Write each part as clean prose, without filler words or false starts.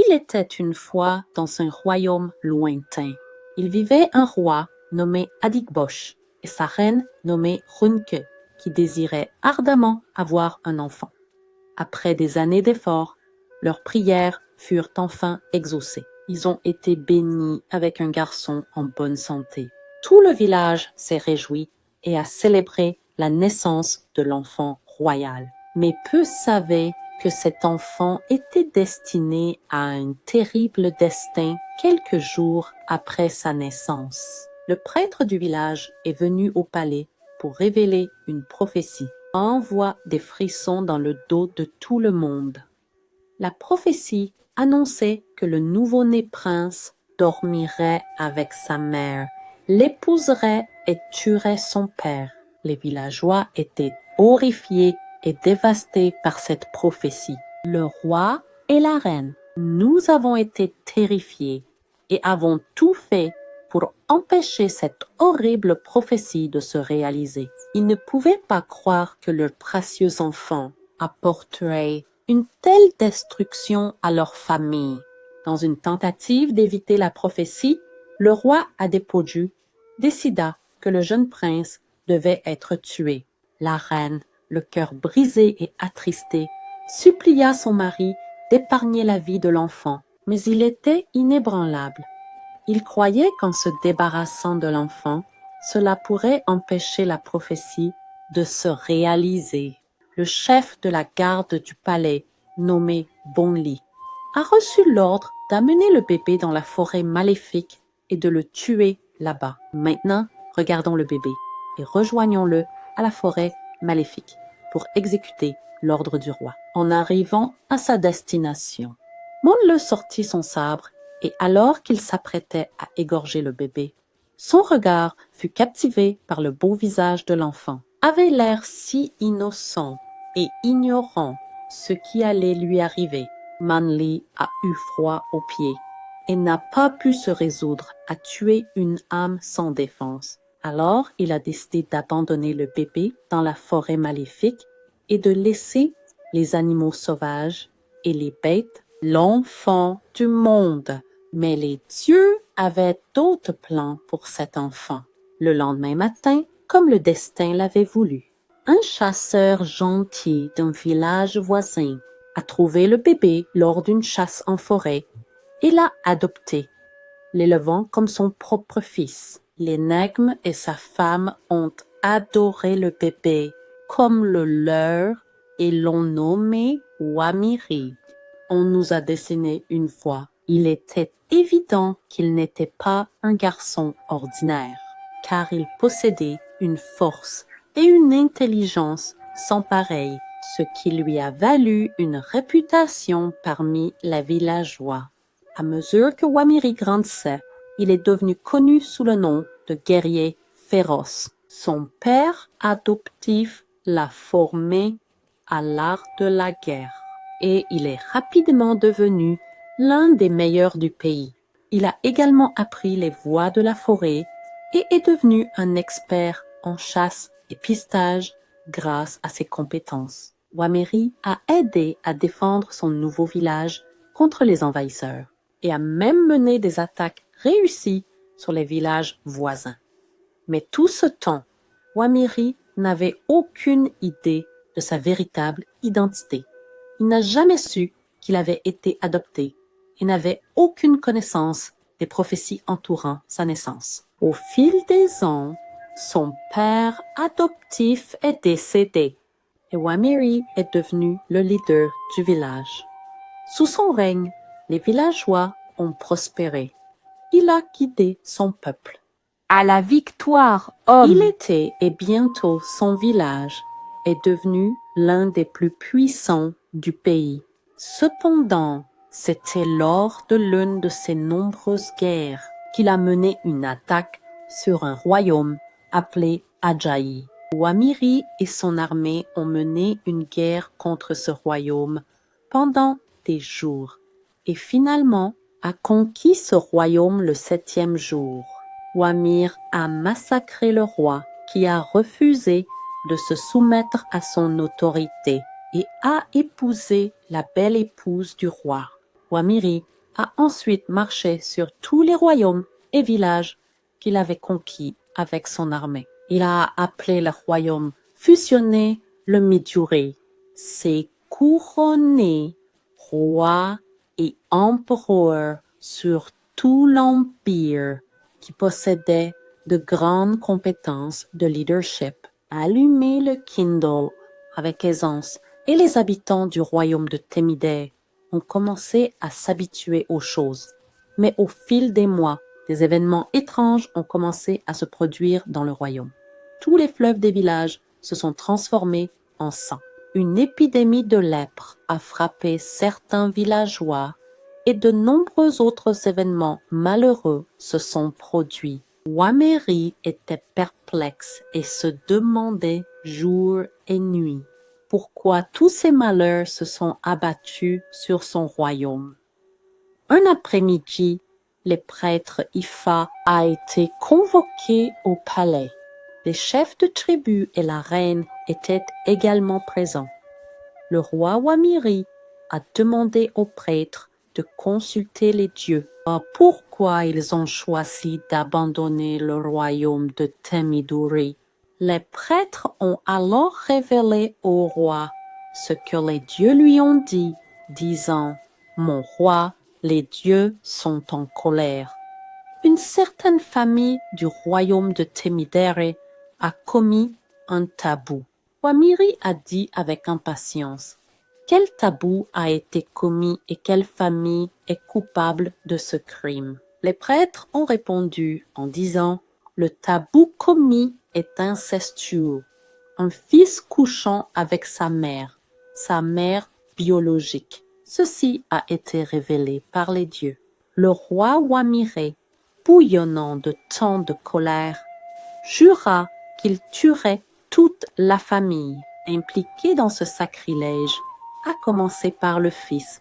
Il était une fois dans un royaume lointain. Il vivait un roi nommé Adigbosh et sa reine nommée Runke, qui désiraient ardemment avoir un enfant. Après des années d'efforts, leurs prières furent enfin exaucées. Ils ont été bénis avec un garçon en bonne santé. Tout le village s'est réjoui et a célébré la naissance de l'enfant royal. Mais peu savaient que cet enfant était destiné à un terrible destin quelques jours après sa naissance. Le prêtre du village est venu au palais pour révéler une prophétie. Envoie des frissons dans le dos de tout le monde. La prophétie annonçait que le nouveau-né prince dormirait avec sa mère, l'épouserait et tuerait son père. Les villageois étaient horrifiés et dévastés par cette prophétie. Le roi et la reine, nous avons été terrifiés et avons tout fait pour empêcher cette horrible prophétie de se réaliser. Ils ne pouvaient pas croire que leur précieux enfant apporterait une telle destruction à leur famille. Dans une tentative d'éviter la prophétie, le roi Adepodju décida que le jeune prince devait être tué. La reine, le cœur brisé et attristé, supplia son mari d'épargner la vie de l'enfant, mais il était inébranlable. Il croyait qu'en se débarrassant de l'enfant, cela pourrait empêcher la prophétie de se réaliser. Le chef de la garde du palais, nommé Bonli, a reçu l'ordre d'amener le bébé dans la forêt maléfique et de le tuer là-bas. Maintenant, regardons le bébé et rejoignons-le à la forêt maléfique pour exécuter l'ordre du roi. En arrivant à sa destination, Monle sortit son sabre et alors qu'il s'apprêtait à égorger le bébé, son regard fut captivé par le beau visage de l'enfant. Avait l'air si innocent et ignorant ce qui allait lui arriver. Manly a eu froid aux pieds et n'a pas pu se résoudre à tuer une âme sans défense. Alors, il a décidé d'abandonner le bébé dans la forêt maléfique et de laisser les animaux sauvages et les bêtes l'enfant du monde. Mais les dieux avaient d'autres plans pour cet enfant. Le lendemain matin, comme le destin l'avait voulu, un chasseur gentil d'un village voisin a trouvé le bébé lors d'une chasse en forêt et l'a adopté, l'élevant comme son propre fils. L'énigme et sa femme ont adoré le bébé comme le leur et l'ont nommé Wamiri. On nous a dessiné une fois. Il était évident qu'il n'était pas un garçon ordinaire, car il possédait une force et une intelligence sans pareille, ce qui lui a valu une réputation parmi les villageois. À mesure que Wamiri grandissait, il est devenu connu sous le nom de guerrier féroce. Son père adoptif l'a formé à l'art de la guerre et il est rapidement devenu l'un des meilleurs du pays. Il a également appris les voies de la forêt et est devenu un expert en chasse et pistage grâce à ses compétences. Wamiri a aidé à défendre son nouveau village contre les envahisseurs et a même mené des attaques réussies sur les villages voisins. Mais tout ce temps, Wamiri n'avait aucune idée de sa véritable identité. Il n'a jamais su qu'il avait été adopté et n'avait aucune connaissance des prophéties entourant sa naissance. Au fil des ans, son père adoptif est décédé et Wamiri est devenu le leader du village. Sous son règne, les villageois ont prospéré. Il a guidé son peuple. À la victoire, homme! Il était et bientôt son village est devenu l'un des plus puissants du pays. Cependant, c'était lors de l'une de ses nombreuses guerres qu'il a mené une attaque sur un royaume appelé Ajayi. Wamiri et son armée ont mené une guerre contre ce royaume pendant des jours et finalement a conquis ce royaume le 7e jour. Wamir a massacré le roi qui a refusé de se soumettre à son autorité et a épousé la belle épouse du roi. Wamiri a ensuite marché sur tous les royaumes et villages qu'il avait conquis avec son armée. Il a appelé le royaume fusionné le Midjourey. S'est couronné roi et empereur sur tout l'empire qui possédait de grandes compétences de leadership. Allumé le Kindle avec aisance et les habitants du royaume de Thémidès ont commencé à s'habituer aux choses. Mais au fil des mois, des événements étranges ont commencé à se produire dans le royaume. Tous les fleuves des villages se sont transformés en sang. Une épidémie de lèpre a frappé certains villageois et de nombreux autres événements malheureux se sont produits. Wamiri était perplexe et se demandait jour et nuit pourquoi tous ces malheurs se sont abattus sur son royaume. Un après-midi, le prêtre Ifa a été convoqué au palais. Les chefs de tribu et la reine étaient également présents. Le roi Wamiri a demandé aux prêtres de consulter les dieux. Pourquoi ils ont choisi d'abandonner le royaume de Thémidoury? Les prêtres ont alors révélé au roi ce que les dieux lui ont dit, disant « Mon roi, les dieux sont en colère. » Une certaine famille du royaume de Thémidère a commis un tabou. Wamiri a dit avec impatience « Quel tabou a été commis et quelle famille est coupable de ce crime ?» Les prêtres ont répondu en disant « Le tabou commis est incestueux, un fils couchant avec sa mère biologique. Ceci a été révélé par les dieux. » Le roi Wamiré, bouillonnant de tant de colère, jura qu'il tuerait toute la famille impliquée dans ce sacrilège, à commencer par le fils,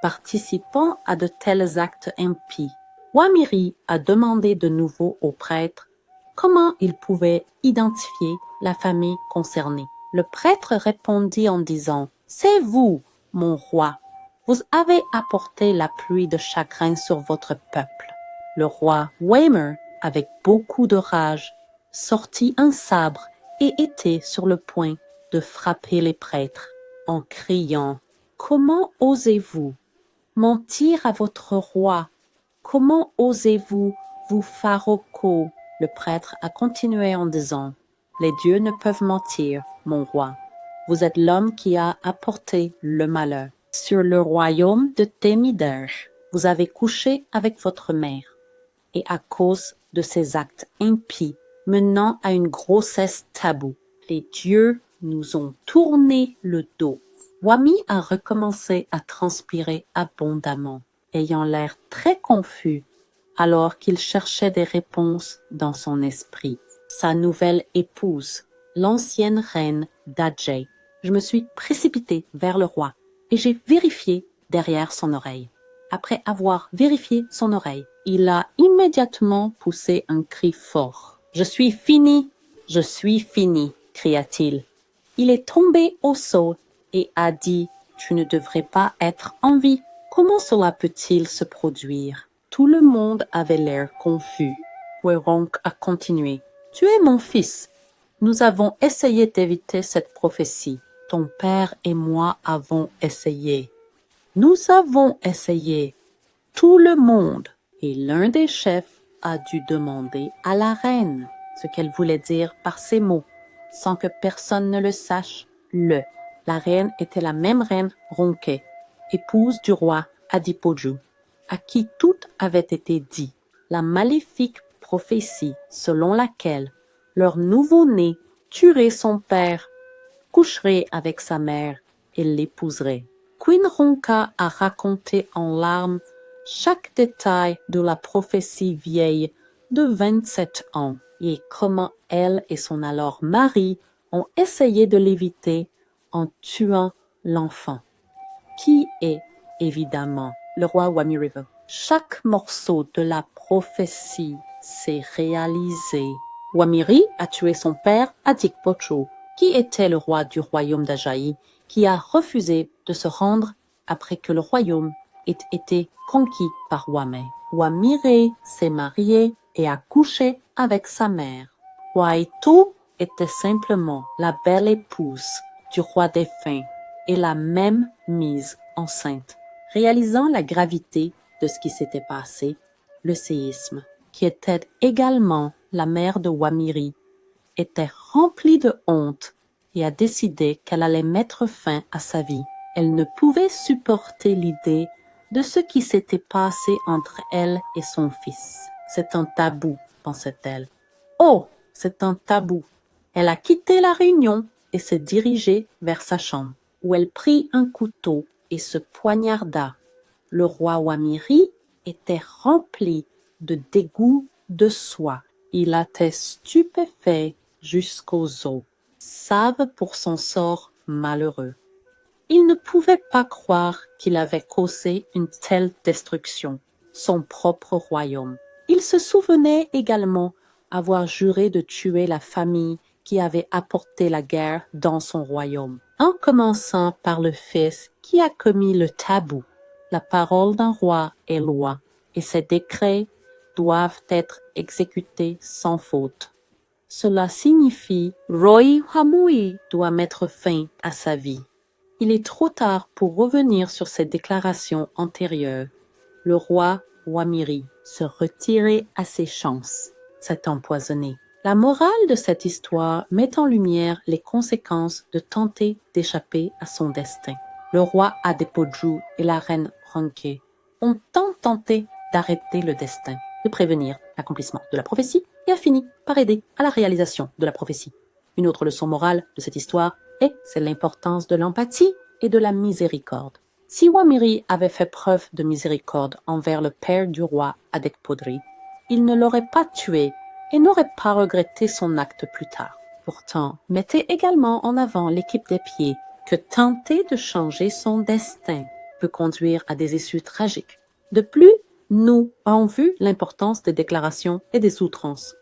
participant à de tels actes impies. Wamiri a demandé de nouveau au prêtre comment il pouvait identifier la famille concernée. Le prêtre répondit en disant « C'est vous, mon roi. Vous avez apporté la pluie de chagrin sur votre peuple. » Le roi Wamer, avec beaucoup de rage, sortit un sabre et était sur le point de frapper les prêtres en criant « Comment osez-vous mentir à votre roi? Comment osez-vous vous Pharoko ?» Le prêtre a continué en disant « Les dieux ne peuvent mentir, mon roi. Vous êtes l'homme qui a apporté le malheur. Sur le royaume de Thémidère, vous avez couché avec votre mère. Et à cause de ces actes impies menant à une grossesse taboue, les dieux nous ont tourné le dos. » Wami a recommencé à transpirer abondamment, ayant l'air très confus, alors qu'il cherchait des réponses dans son esprit. Sa nouvelle épouse, l'ancienne reine d'Adjay. Je me suis précipitée vers le roi et j'ai vérifié derrière son oreille. Après avoir vérifié son oreille, il a immédiatement poussé un cri fort. « Je suis fini, cria-t-il. Il est tombé au sol et a dit « Tu ne devrais pas être en vie. Comment cela peut-il se produire ?» Tout le monde avait l'air confus. Weronk a continué. « Tu es mon fils. Nous avons essayé d'éviter cette prophétie. Ton père et moi avons essayé. Nous avons essayé. Tout le monde. » Et l'un des chefs a dû demander à la reine ce qu'elle voulait dire par ces mots, sans que personne ne le sache. La reine était la même reine Ronke, épouse du roi Adipoju, à qui tout avait été dit. La maléfique prophétie selon laquelle leur nouveau-né tuerait son père, coucherait avec sa mère et l'épouserait. Queen Ronka a raconté en larmes chaque détail de la prophétie vieille de 27 ans et comment elle et son alors mari ont essayé de l'éviter en tuant l'enfant, qui est évidemment le roi Wamirivo. Chaque morceau de la prophétie s'est réalisé. Wamiri a tué son père Adikpocho, qui était le roi du royaume d'Ajaï, qui a refusé de se rendre après que le royaume ait été conquis par Wamai. Wamiri s'est marié et a couché avec sa mère. Waitu était simplement la belle épouse du roi défunt et l'a même mise enceinte. Réalisant la gravité de ce qui s'était passé, le séisme, qui était également la mère de Wamiri, était remplie de honte et a décidé qu'elle allait mettre fin à sa vie. Elle ne pouvait supporter l'idée de ce qui s'était passé entre elle et son fils. C'est un tabou, pensait-elle. Oh, c'est un tabou. Elle a quitté la réunion et s'est dirigée vers sa chambre, où elle prit un couteau et se poignarda. Le roi Wamiri était rempli de dégoût de soi. Il était stupéfait jusqu'aux os, save pour son sort malheureux. Il ne pouvait pas croire qu'il avait causé une telle destruction, son propre royaume. Il se souvenait également avoir juré de tuer la famille qui avait apporté la guerre dans son royaume, en commençant par le fils qui a commis le tabou. La parole d'un roi est loi, et ses décrets doivent être exécutés sans faute. Cela signifie Roy Hamui. doit mettre fin à sa vie. Il est trop tard pour revenir sur ces déclarations antérieures. Le roi Wamiri se retirait à ses chances. S'est empoisonné. La morale de cette histoire met en lumière les conséquences de tenter d'échapper à son destin. Le roi Adepoju et la reine Ronke ont tant tenté d'arrêter le destin, de prévenir l'accomplissement de la prophétie et a fini par aider à la réalisation de la prophétie. Une autre leçon morale de cette histoire c'est l'importance de l'empathie et de la miséricorde. Si Wamiri avait fait preuve de miséricorde envers le père du roi Adekpodri, il ne l'aurait pas tué et n'aurait pas regretté son acte plus tard. Pourtant, mettait également en avant l'équipe des pieds que tenter de changer son destin peut conduire à des issues tragiques. De plus, nous avons vu l'importance des déclarations et des outrances.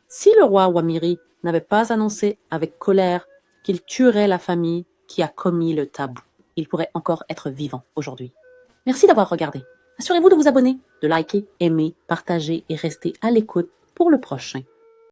Si le roi Wamiri n'avait pas annoncé avec colère qu'il tuerait la famille qui a commis le tabou, il pourrait encore être vivant aujourd'hui. Merci d'avoir regardé. Assurez-vous de vous abonner, de liker, aimer, partager et rester à l'écoute pour le prochain.